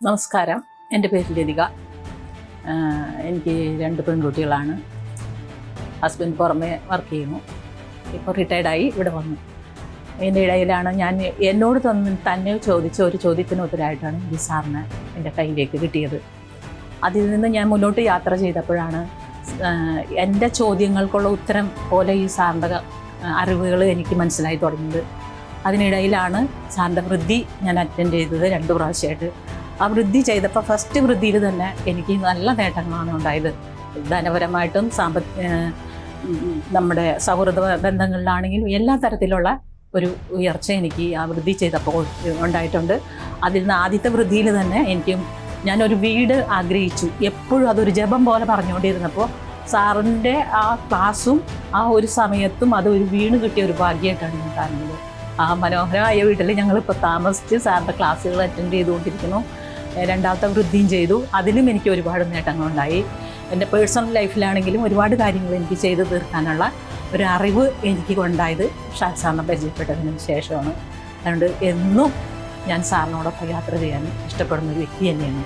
നമസ്കാരം, എൻ്റെ പേര് ലതിക. എനിക്ക് 2 പെൺകുട്ടികളാണ്. ഹസ്ബൻഡ് പുറമെ വർക്ക് ചെയ്യുന്നു. ഇപ്പോൾ റിട്ടയർഡായി ഇവിടെ വന്നു. അതിൻ്റെ ഇടയിലാണ് ഞാൻ എന്നോട് തന്നെ ചോദിച്ച ഒരു ചോദ്യത്തിന് ഉത്തരമായിട്ടാണ് ഈ സാറിന് എൻ്റെ കയ്യിലേക്ക് കിട്ടിയത്. അതിൽ നിന്ന് ഞാൻ മുന്നോട്ട് യാത്ര ചെയ്തപ്പോഴാണ് എൻ്റെ ചോദ്യങ്ങൾക്കുള്ള ഉത്തരം പോലെ ഈ സാറിൻ്റെ അറിവുകൾ എനിക്ക് മനസ്സിലായി തുടങ്ങിയത്. അതിനിടയിലാണ് സാറിൻ്റെ വൃദ്ധി ഞാൻ അറ്റൻഡ് ചെയ്തത് 2 പ്രാവശ്യമായിട്ട്. ആ വൃദ്ധി ചെയ്തപ്പോൾ ഫസ്റ്റ് വൃദ്ധിയിൽ തന്നെ എനിക്ക് നല്ല നേട്ടങ്ങളാണ് ഉണ്ടായത്. ധനപരമായിട്ടും നമ്മുടെ സൗഹൃദ ബന്ധങ്ങളിലാണെങ്കിലും എല്ലാ തരത്തിലുള്ള ഒരു ഉയർച്ച എനിക്ക് ആ വൃദ്ധി ചെയ്തപ്പോൾ ഉണ്ടായിട്ടുണ്ട്. അതിൽ നിന്ന് ആദ്യത്തെ വൃദ്ധിയിൽ തന്നെ ഞാനൊരു വീട് ആഗ്രഹിച്ചു. എപ്പോഴും അതൊരു ജപം പോലെ പറഞ്ഞുകൊണ്ടിരുന്നപ്പോൾ സാറിൻ്റെ ആ ക്ലാസ്സും ആ ഒരു സമയത്തും അതൊരു വീണ് കിട്ടിയ ഒരു ഭാഗ്യമായിട്ടാണ് ഞാൻ കാണുന്നത്. ആ മനോഹരമായ വീട്ടിൽ ഞങ്ങളിപ്പോൾ താമസിച്ച് സാറിൻ്റെ ക്ലാസ്സുകൾ അറ്റൻഡ് ചെയ്തുകൊണ്ടിരിക്കുന്നു. 2ാമത്തെ വൃദ്ധിയും ചെയ്തു. അതിലും എനിക്ക് ഒരുപാട് നേട്ടങ്ങളുണ്ടായി. എൻ്റെ പേഴ്സണൽ ലൈഫിലാണെങ്കിലും ഒരുപാട് കാര്യങ്ങൾ എനിക്ക് ചെയ്തു തീർക്കാനുള്ള ഒരു അറിവ് എനിക്ക് ഉണ്ടായത് സാറിനെ പരിചയപ്പെട്ടതിന് ശേഷമാണ്. അതുകൊണ്ട് എന്നും ഞാൻ സാറിനോടൊപ്പം യാത്ര ചെയ്യാൻ ഇഷ്ടപ്പെടുന്ന ഒരു വ്യക്തി തന്നെയാണ്.